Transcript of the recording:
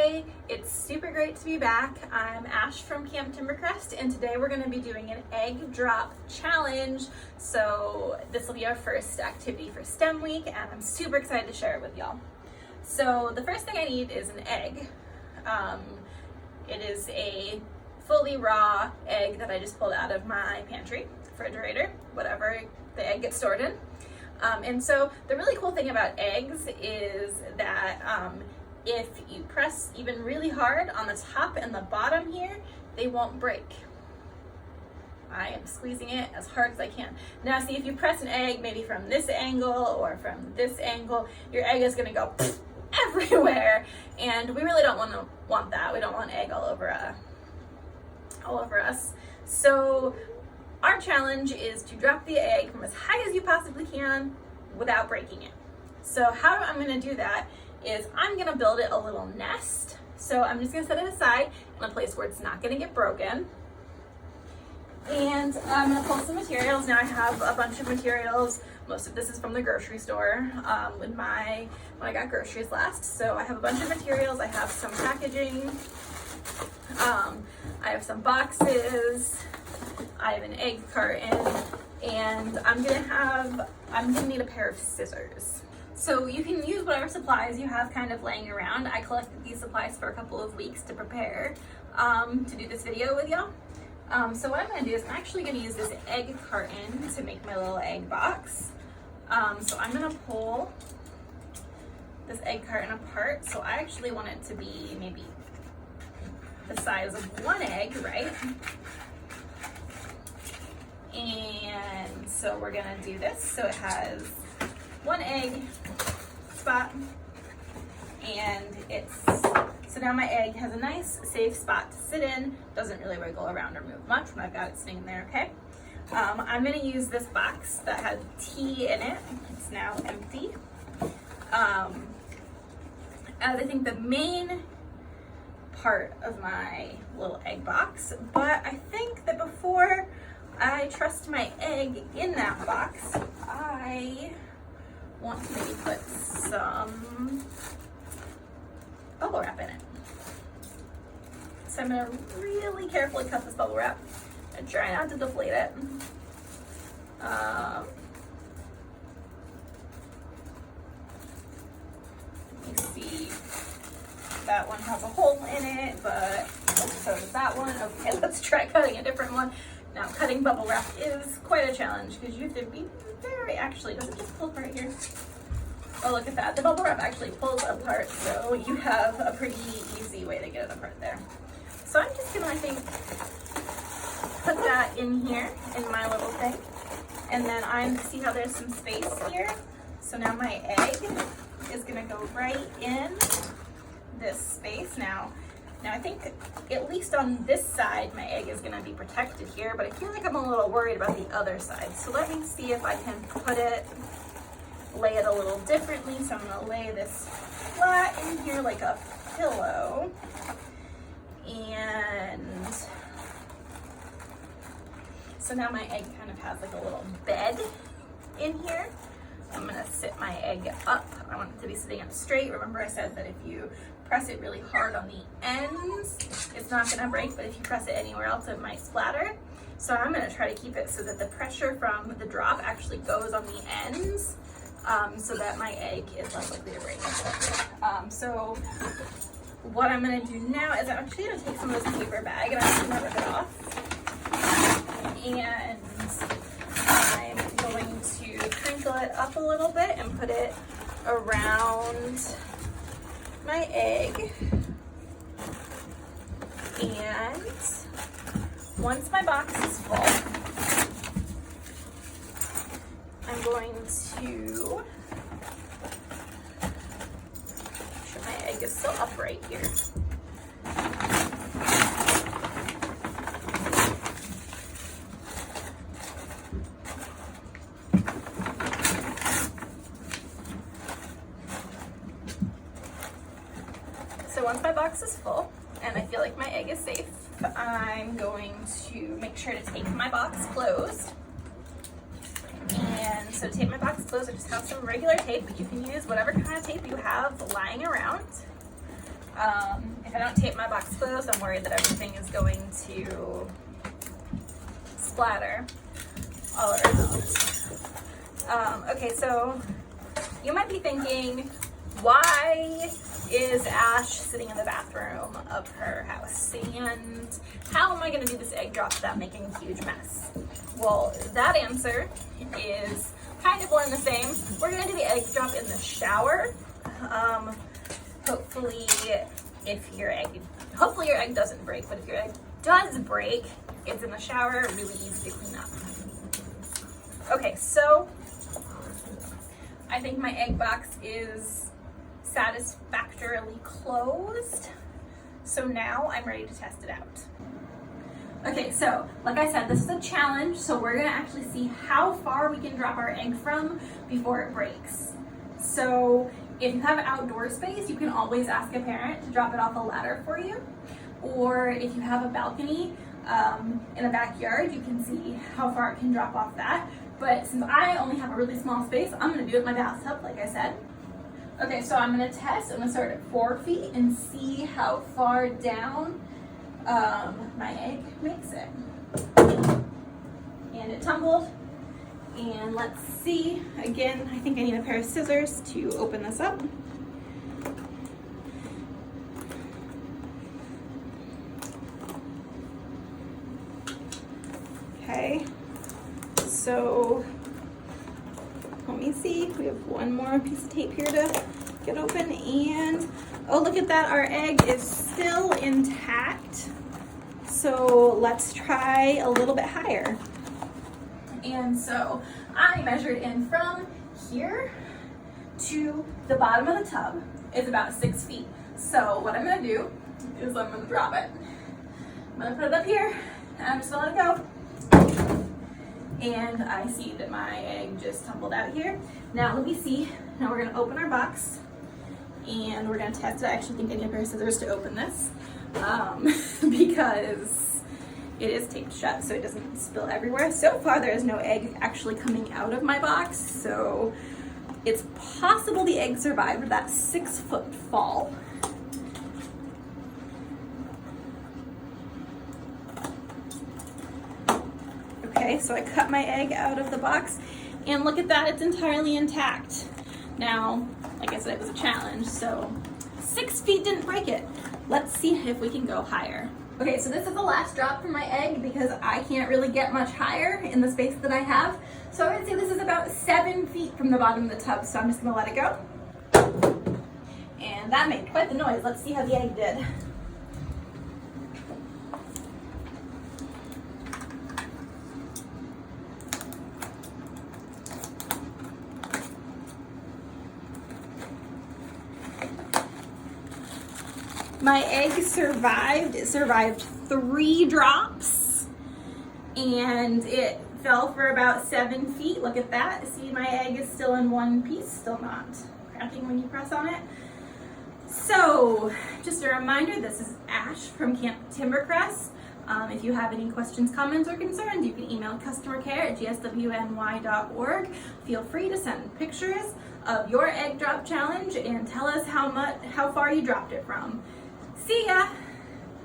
Hey, it's super great to be back. I'm Ash from Camp Timbercrest, and today we're going to be doing an egg drop challenge. So this will be our first activity for STEM week, and I'm super excited to share it with y'all. So the first thing I need is an egg. It is a fully raw egg that I just pulled out of my pantry, refrigerator, whatever the egg gets stored in. And so the really cool thing about eggs is that if you press even really hard on the top and the bottom here, they won't break. I am squeezing it as hard as I can. Now see, if you press an egg maybe from this angle or from this angle, your egg is gonna go everywhere, and we really don't want that. We don't want egg all over us. So our challenge is to drop the egg from as high as you possibly can without breaking it. So how I'm gonna do that is I'm gonna build it a little nest. So I'm just gonna set it aside in a place where it's not gonna get broken. And I'm gonna pull some materials. Now I have a bunch of materials. Most of this is from the grocery store when I got groceries last. So I have a bunch of materials. I have some packaging. I have some boxes. I have an egg carton, and I'm gonna need a pair of scissors. So you can use whatever supplies you have kind of laying around. I collected these supplies for a couple of weeks to prepare to do this video with y'all. So what I'm gonna do is I'm actually gonna use this egg carton to make my little egg box. So I'm gonna pull this egg carton apart. So I actually want it to be maybe the size of one egg, right? And so we're gonna do this. So it has one egg spot, and so now my egg has a nice safe spot to sit in. Doesn't really wiggle around or move much when I've got it sitting there, okay? I'm gonna use this box that had tea in it. It's now empty. As I think the main part of my little egg box, but I think that before I trust my egg in that box, I want to maybe put some bubble wrap in it. So I'm gonna really carefully cut this bubble wrap and try not to deflate it. Let me see. That one has a hole in it, but so does that one. Okay, let's try cutting a different one. Now, cutting bubble wrap is quite a challenge because you have to be actually, does it just pull apart here? Oh, look at that. The bubble wrap actually pulls apart, so you have a pretty easy way to get it apart there. So I'm just gonna, I think, put that in here in my little thing. And then see how there's some space here? So now my egg is gonna go right in this space. Now I think at least on this side, my egg is gonna be protected here, but I feel like I'm a little worried about the other side. So let me see if I can lay it a little differently. So I'm gonna lay this flat in here like a pillow. And so now my egg kind of has like a little bed in here. I'm gonna sit my egg up. I want it to be sitting up straight. Remember I said that if you press it really hard on the ends, it's not gonna break, but if you press it anywhere else, it might splatter. So I'm gonna try to keep it so that the pressure from the drop actually goes on the ends, so that my egg is less likely to break. So what I'm gonna do now is I'm actually gonna take some of this paper bag and I'm gonna rip it off. And I'm going to crinkle it up a little bit and put it around my egg. And once my box is full, I'm going to make sure my egg is still upright here. So once my box is full and I feel like my egg is safe, I'm going to make sure to tape my box closed. And so to tape my box closed, I just have some regular tape, but you can use whatever kind of tape you have lying around. If I don't tape my box closed, I'm worried that everything is going to splatter all around. Okay, so you might be thinking, why is Ash sitting in the bathroom of her house? And how am I going to do this egg drop without making a huge mess? Well, that answer is kind of one and the same. We're going to do the egg drop in the shower. Hopefully your egg doesn't break, but if your egg does break, it's in the shower, really easy to clean up. Okay, so I think my egg box is satisfactorily closed. So now I'm ready to test it out. Okay, so like I said, this is a challenge, so we're gonna actually see how far we can drop our egg from before it breaks. So if you have outdoor space, you can always ask a parent to drop it off a ladder for you. Or if you have a balcony in a backyard, you can see how far it can drop off that. But since I only have a really small space, I'm gonna do it in my bathtub, like I said. Okay, so I'm gonna test. I'm gonna start at 4 feet and see how far down my egg makes it. And it tumbled. And let's see. Again, I think I need a pair of scissors to open this up. Okay, so let me see. We have one more piece of tape here to get open, and oh, look at that, our egg is still intact. So let's try a little bit higher. And so I measured in from here to the bottom of the tub is about 6 feet. So what I'm gonna do is I'm gonna drop it. I'm gonna put it up here and I'm just gonna let it go. And I see that my egg just tumbled out here. Now let me see. Now we're gonna open our box and we're gonna test it. I actually think I need a pair of scissors to open this because it is taped shut so it doesn't spill everywhere. So far there is no egg actually coming out of my box, so it's possible the egg survived that 6-foot fall. Okay, so I cut my egg out of the box and look at that, it's entirely intact. Now, like I said, it was a challenge, so 6 feet didn't break it. Let's see if we can go higher. Okay, so this is the last drop from my egg because I can't really get much higher in the space that I have. So I would say this is about 7 feet from the bottom of the tub, so I'm just gonna let it go. And that made quite the noise. Let's see how the egg did. My egg survived. It survived 3 drops and it fell for about 7 feet. Look at that. See, my egg is still in one piece, still not cracking when you press on it. So just a reminder, this is Ash from Camp Timbercrest. If you have any questions, comments, or concerns, you can email customercare@gswny.org. Feel free to send pictures of your egg drop challenge and tell us how far you dropped it from. See ya!